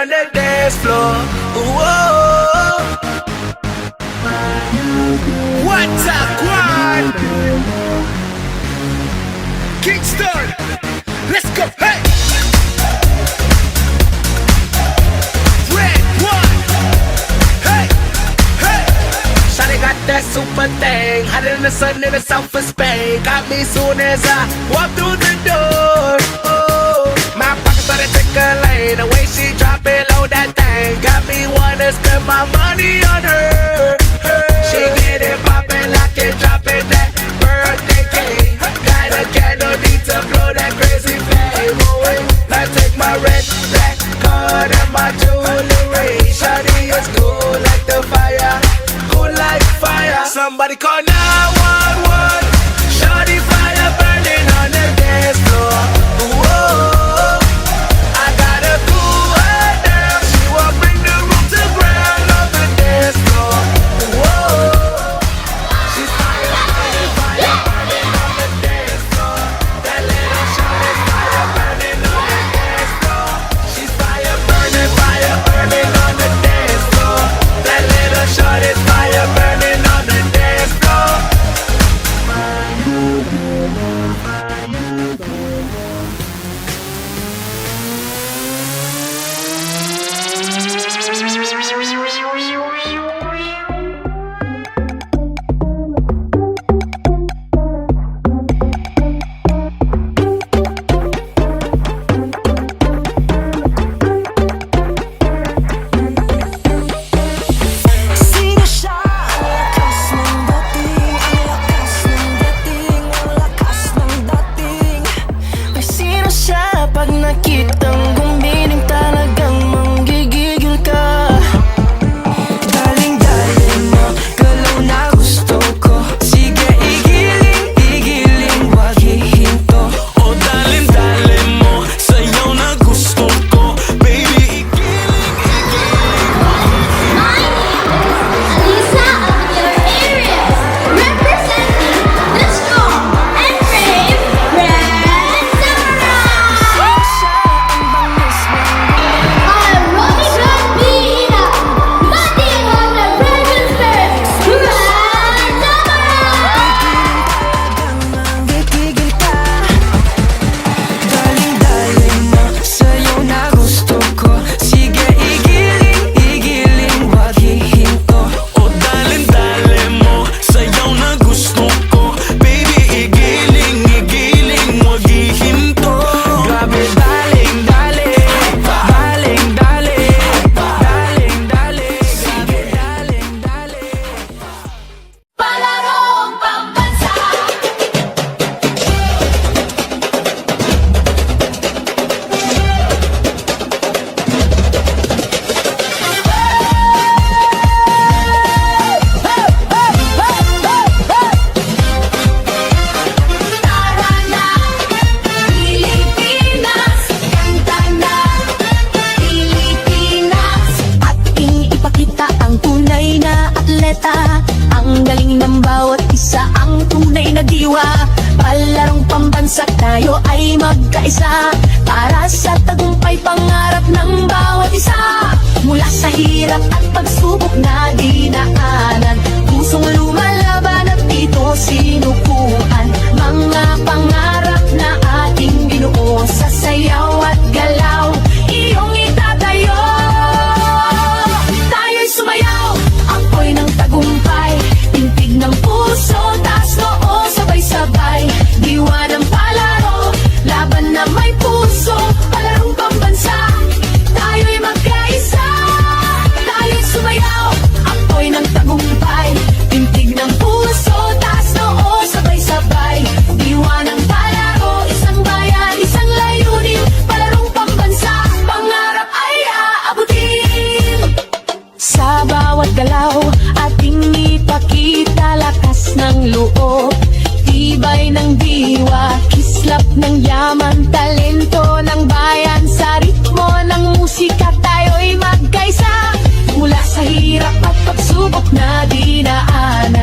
on the dance floor. Whoa. What's up, Quan? Kingston, let's go, hey! Red one, hey, hey! Shawty got that super thing, hotter than the sun in the south of Spain. Got me soon as I walk through the door. Oh, my pockets started tickling, the way she drop it low, that thing got me wanna spend my money on her. She get it poppin', lock it, drop it, that birthday cake. Got a candle, need to blow that crazy flame away. I take my red, black card and my jewelry. Shawty is cool like the fire, cool like fire. Somebody call 911. Shawty fire burning on the dance floor. Whoa, I gotta cool her down. She will bring the room to ground on the dance floor. Whoa, she's fire, fire, fire burning on the dance floor. That little shawty fire burning on the dance floor. She's fire burning on the dance floor. That little shawty fire burning on the dance floor. Sino siya? Ang lakas ng dating. Ay sino siya? Pag nakitang gumiling talagang manggigigil ka. Daling-daling mo, galaw na gusto ko. Sige, igiling, wag hihinto. O dalin-dalin mo, sayaw na gusto ko. Baby, igiling. Lisa of your area, representing the strong and brave Red Samurai. Siya ang bangis ng I'm Romy Rodriguez, nothing on the register, Red Samurai. manggigigil ka. Daling-daling mo, sayaw na gusto ko. Sige, igiling, wag hihinto. O dalin-dalin mo, sayaw na gusto ko. Baby, igiling, wag hihinto. Grabe, daling-daling, sige, daling-daling. Palarong pambansa. Tara na, Pilipinas, kanta na, Pilipinas. Ating ipakita ang tunay na atleta. Ang galing ng bawat isa, ang tunay na diwa. Palarong pambansa, tayo ay magkaisa. Para sa tagumpay, pangarap ng bawat isa. Mula sa hirap at pagsubok na dinaanan, pusong lumalaban at dito sinukuhan. Mga pangarap na ating binuo sa sayaw at galaw, iyong itatayo. Tayo'y sumayaw, apoy ng tagumpay, tintig ng puso, taas noo, sabay-sabay. Diwa ng palaro, laban na may puso, palarong pambansa, tayo'y magkaisa. Tayo'y sumayaw, apoy ng tagumpay, tintig ng puso, taas noo, sabay-sabay. Diwa ng palaro, isang bayan, isang layunin, palarong pambansa, pangarap ay aabutin. Sa bawat galaw, ating ipakita lakas ng loob, tibay ng diwa, kislap ng yaman, talento ng bayan. Sa ritmo ng musika, tayo'y magkaisa. Mula sa hirap at pagsubok na dinaan,